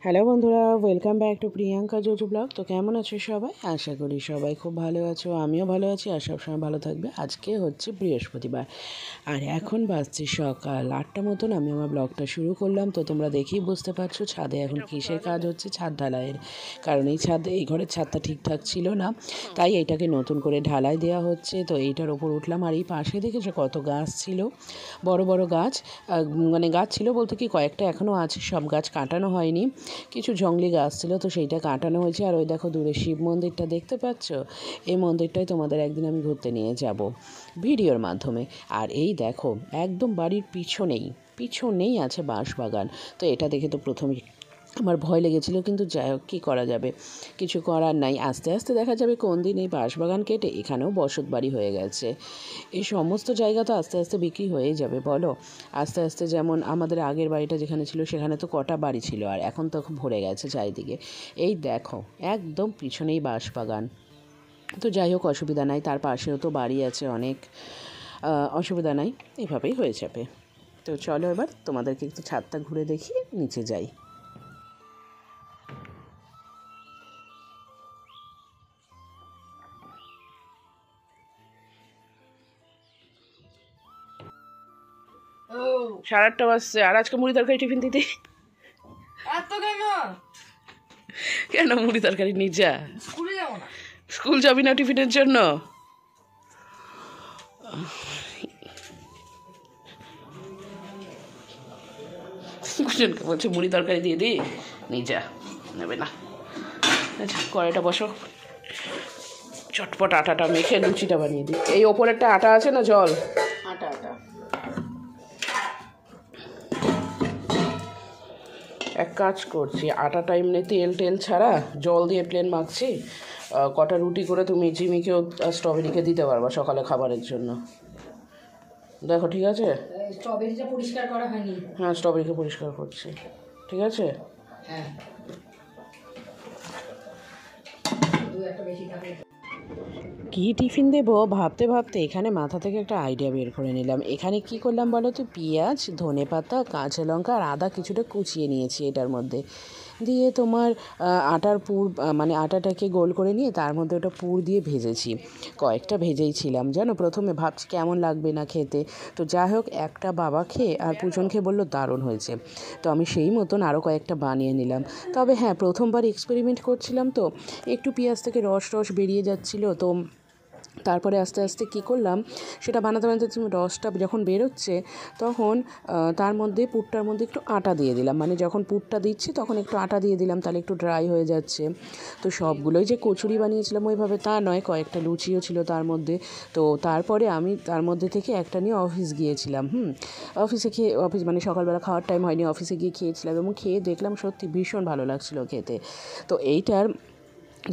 Hello বন্ধুরা, welcome back to Priyanka JoJo blog. তো কেমন আছো সবাই? আশা করি সবাই খুব ভালো আছো, আমিও ভালো আছি আর সবসময় ভালো থাকবে। আজকে হচ্ছে বৃহস্পতিবার আর এখন বাজছে সকাল 8টা মতন। আমি আমার ব্লগটা শুরু করলাম। তো তোমরা দেখেই বুঝতে পারছো ছাদে এখন কিসের কাজ হচ্ছে, ছাদ ঢালাইয়ের। কারণ এই ঘরের ছাদটা ঠিকঠাক ছিল না, তাই এইটাকে নতুন করে ঢালাই দেওয়া হচ্ছে। তো এইটার ওপর উঠলাম আর এই পাশে দেখেছো কত গাছ ছিল, বড় বড় গাছ। মানে গাছ ছিল বলতে কি কয়েকটা এখনও আছে, সব গাছ কাটানো হয়নি। কিছু জংলি গাছ ছিল, তো সেইটা কাটানো হয়েছে। আর ওই দেখো দূরে শিব মন্দিরটা দেখতে পাচ্ছ, এই মন্দিরটাই তোমাদের একদিন আমি ঘুরতে নিয়ে যাব ভিডিওর মাধ্যমে। আর এই দেখো একদম বাড়ির পিছনেই আছে বাঁশবাগান। তো এটা দেখে তো প্রথমেই আমার ভয় লেগেছিল, কিন্তু যাই হোক কী করা যাবে, কিছু করার নাই। আস্তে আস্তে দেখা যাবে কোন দিন এই বাঁশবাগান কেটে এখানেও বসত বাড়ি হয়ে গেছে। এই সমস্ত জায়গা তো আস্তে আস্তে বিক্রি হয়েই যাবে বলো। আস্তে আস্তে যেমন আমাদের আগের বাড়িটা যেখানে ছিল সেখানে তো কটা বাড়ি ছিল, আর এখন তো ভরে গেছে চারিদিকে। এই দেখো একদম পিছনেই বাঁশবাগান। তো যাই হোক অসুবিধা নাই, তার পাশেও তো বাড়ি আছে অনেক, অসুবিধা নাই, এভাবেই হয়ে যাবে। তো চলো এবার তোমাদেরকে একটু ছাদটা ঘুরে দেখি, নিচে যাই। সাড়ে 8টা বাজছে, আর আজকে মুড়ি তরকারি টিফিন দিতে এত কেন? কেন মুড়ি তরকারি নিয়ে যা, স্কুলে যাবো না। স্কুল যাবি না টিফিনের জন্য? কুজনকে বলছে মুড়ি তরকারি দিয়ে দিই, নিয়ে যা, নেবে না। আচ্ছা কড়াইটা বসো, চটপট আটাটা মেখে লুচিটা বানিয়ে দিই। এই ওপরেরটা আটা আছে না, জল আটা। এক কাজ করছি, আটাটা এমনি তেল ছাড়া জল দিয়ে প্লেন মাখছি। কটা রুটি করে তুমি জিমিকেও স্ট্রবেরিকে দিতে পারবা সকালে খাবারের জন্য। দেখো ঠিক আছে? স্ট্রবেরিটা পরিষ্কার করা হয়নি। হ্যাঁ স্ট্রবেরিকে পরিষ্কার করছি, ঠিক আছে। হ্যাঁ কী টিফিন দেবো ভাবতে ভাবতে এখানে মাথা থেকে একটা আইডিয়া বের করে নিলাম। এখানে কি করলাম বলো তো, পেঁয়াজ, ধনেপাতা, কাঁচা লঙ্কা আর আদা কিছুটা কুচিয়ে নিয়েছি এটার মধ্যে দিয়ে, তোমার আটার পুর, মানে আটাটাকে গোল করে নিয়ে তার মধ্যে ওটা পুর দিয়ে ভেজেছি। কয়েকটা ভেজেই ছিলাম জানো, প্রথমে ভাবছি কেমন লাগবে না খেতে। তো যাই হোক একটা বাবা খেয়ে আর পুজন খেয়ে বললো দারুণ হয়েছে। তো আমি সেই মতন আরও কয়েকটা বানিয়ে নিলাম। তবে হ্যাঁ প্রথমবার এক্সপেরিমেন্ট করছিলাম, তো একটু পেঁয়াজ থেকে রস বেরিয়ে যাচ্ছিলো। তো তারপরে আস্তে আস্তে কী করলাম, সেটা বানাতে রসটা যখন বেরোচ্ছে তখন তার মধ্যে পুরটার মধ্যে একটু আটা দিয়ে দিলাম। মানে যখন পুরটা দিচ্ছি তখন একটু আটা দিয়ে দিলাম, তাহলে একটু ড্রাই হয়ে যাচ্ছে। তো সবগুলোই যে কচুরি বানিয়েছিলাম ওইভাবে তা নয়, কয়েকটা লুচিও ছিল তার মধ্যে। তো তারপরে আমি তার মধ্যে থেকে একটা নিয়ে অফিস গিয়েছিলাম। অফিস মানে সকালবেলা খাওয়ার টাইম হয়নি, অফিসে গিয়ে খেয়েছিলাম এবং খেয়ে দেখলাম সত্যি ভীষণ ভালো লাগছিলো খেতে। তো এইটার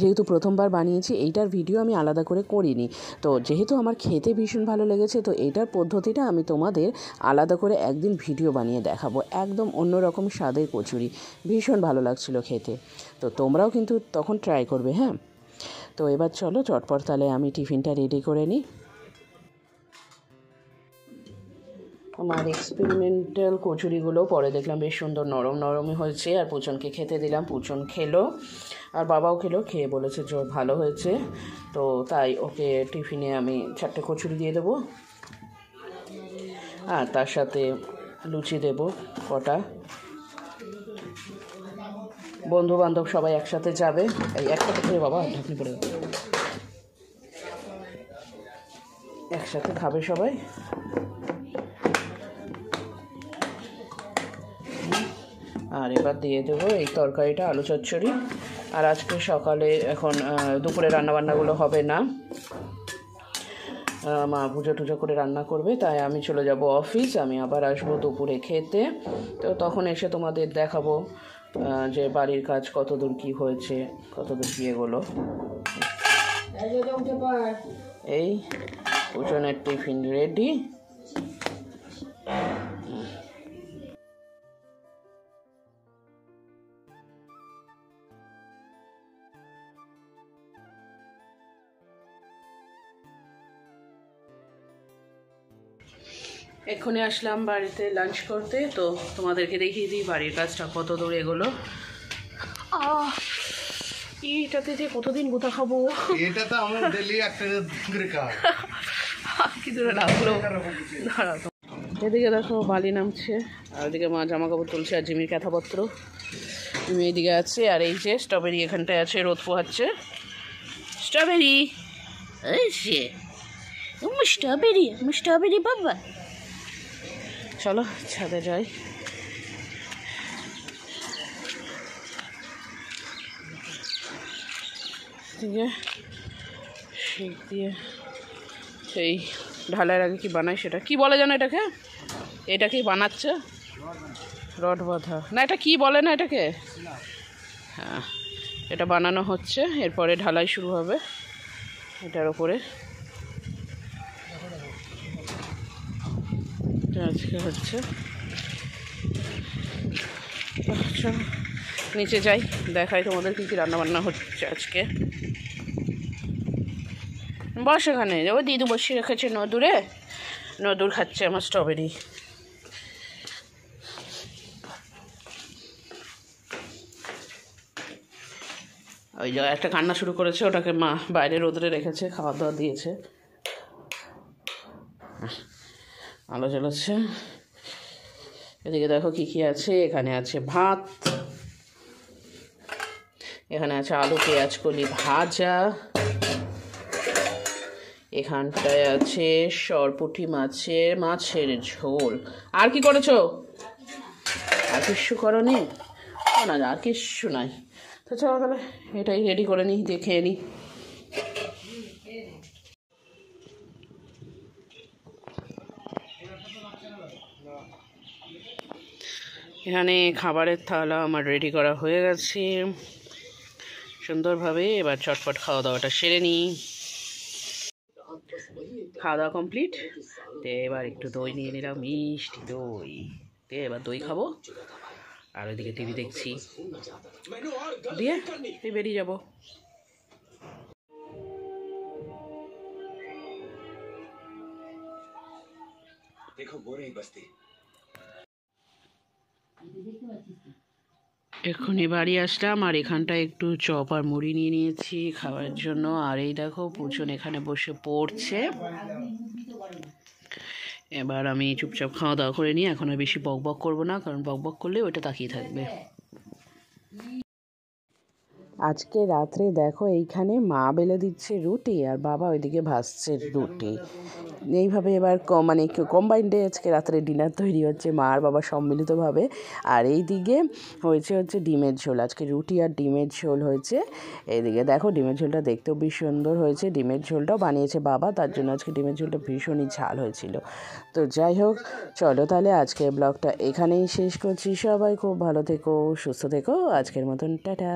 যেহেতু প্রথমবার বানিয়েছি, এইটার ভিডিও আমি আলাদা করে করিনি। তো যেহেতু আমার খেতে ভীষণ ভালো লেগেছে, তো এইটার পদ্ধতিটা আমি তোমাদের আলাদা করে একদিন ভিডিও বানিয়ে দেখাবো। একদম অন্যরকম স্বাদের কচুরি, ভীষণ ভালো লাগছিলো খেতে। তো তোমরাও কিন্তু তখন ট্রাই করবে। হ্যাঁ তো এবার চলো চটপট তাহলে আমি টিফিনটা রেডি করে নিই। আমার এক্সপেরিমেন্টাল কচুরিগুলো পরে দেখলাম বেশ সুন্দর নরমই হয়েছে, আর পুচনকে খেতে দিলাম, পুচন খেলো আর বাবাও খেলো, খেয়ে বলেছে যে ভালো হয়েছে। তো তাই ওকে টিফিনে আমি 4টে কচুরি দিয়ে দেবো, আর তার সাথে লুচি দেবো কটা। বন্ধু বান্ধব সবাই একসাথে যাবে। এই একটা করে বাবা ঢাকনি পড়ে একসাথে খাবে সবাই। আর এবার দিয়ে দেবো এই তরকারিটা, আলু চচ্চড়ি। আর আজকে সকালে এখন দুপুরে রান্নাবান্নাগুলো হবে না, মা পুজো টুজো করে রান্না করবে, তাই আমি চলে যাব অফিস। আমি আবার আসবো দুপুরে খেতে। তো তখন এসে তোমাদের দেখাবো যে বাড়ির কাজ কতদূর কী হয়েছে, কতদূর কী এগোলো। এই পুজনের টিফিন রেডি। এক্ষুনি আসলাম বাড়িতে লাঞ্চ করতে। তো তোমাদেরকে দেখিয়ে দিই বাড়ির কাজটা কত দূর এগোলো। এটাতে যে কতদিন গোটা খাবো, এটা তো আমার ডেলি একটা করে খাওয়া। কি দূরে লাগলো। দাঁড়াও, এদিকে দেখো বালি নামছে, আর ওদিকে মা জামা কাপড় তুলছে, আর জিমির কাঁথাপত্র জিমি এদিকে আছে, আর এই যে স্ট্রবেরি এখানটায় আছে, রোদ পোহাচ্ছে। স্ট্রবেরি স্ট্রবেরি স্ট্রবেরি বাবা, চলো ছাদে যাই। শিক দিয়ে সেই ঢালাইয়ের আগে কি বানায়, সেটা কি বলে জানো এটাকে? এটা কি বানাচ্ছে? রড বাঁধা না, এটা কি বলে না এটাকে? হ্যাঁ, এটা বানানো হচ্ছে, এরপরে ঢালাই শুরু হবে এটার ওপরে। আজকে হচ্ছে, চলো নিচে যাই, দেখাই তোমাদের কী কী রান্নাবান্না হচ্ছে আজকে। বস এখানে, ও দিদু বসে রেখেছে নদূরে, নদূর খাচ্ছে আমার স্ট্রবেরি। ওই যে একটা কান্না শুরু করেছে, ওটাকে মা বাইরে রোদরে রেখেছে, খাওয়া দাওয়া দিয়েছে। আলো জ্বলাচ্ছে। এদিকে দেখো কি কি আছে, এখানে আছে ভাত, এখানে আছে আলু পেঁয়াজ কলি ভাজা, এখানটায় আছে সরপুঁটি মাছের ঝোল। আর কি করেছো? আর কিচ্ছু করনি? না, আর কিচ্ছু নাই। তো চলো তাহলে এটাই রেডি করে নিই, দিয়ে খেয়ে নিই। এখানে খাবারের থালা আমার রেডি করা হয়ে গেছে সুন্দরভাবে। এবার চটপট খাওয়া দাওয়াটা সেরে নিই। খাওয়া দাওয়া কমপ্লিট। তো এবার একটু দই নিয়ে নিলাম, মিষ্টি দই। তো এবার দই খাবো, আর ওইদিকে টিভি দেখছি, দিয়ে বেরিয়ে যাবো। এক্ষুনি বাড়ি আসলাম, আর এখানটায় একটু চপ আর মুড়ি নিয়ে নিয়েছি খাওয়ার জন্য। আর এই দেখো পুজন এখানে বসে পড়ছে। এবার আমি চুপচাপ খাওয়া দাওয়া করে নিই, এখন আর বেশি বক বক করবো না, কারণ বক বক করলে ওটা তাকিয়ে থাকবে। আজকে রাত্রে দেখো এইখানে মা বেলে দিচ্ছে রুটি, আর বাবা ওইদিকে ভাজছে রুটি। এইভাবে এবার মানে কম্বাইন্ডে আজকে রাত্রে ডিনার তৈরি হচ্ছে, মা আর বাবা সম্মিলিতভাবে। আর এই দিকে হচ্ছে ডিমের ঝোল, আজকে রুটি আর ডিমের ঝোল হয়েছে। এইদিকে দেখো ডিমের ঝোলটা দেখতেও বেশ সুন্দর হয়েছে। ডিমের ঝোলটাও বানিয়েছে বাবা, তার জন্য আজকে ডিমের ঝোলটা ভীষণই ঝাল হয়েছিল। তো যাই হোক, চলো তাহলে আজকে ব্লগটা এখানেই শেষ করছি। সবাই খুব ভালো থেকো, সুস্থ থেকো। আজকের মতন টাটা।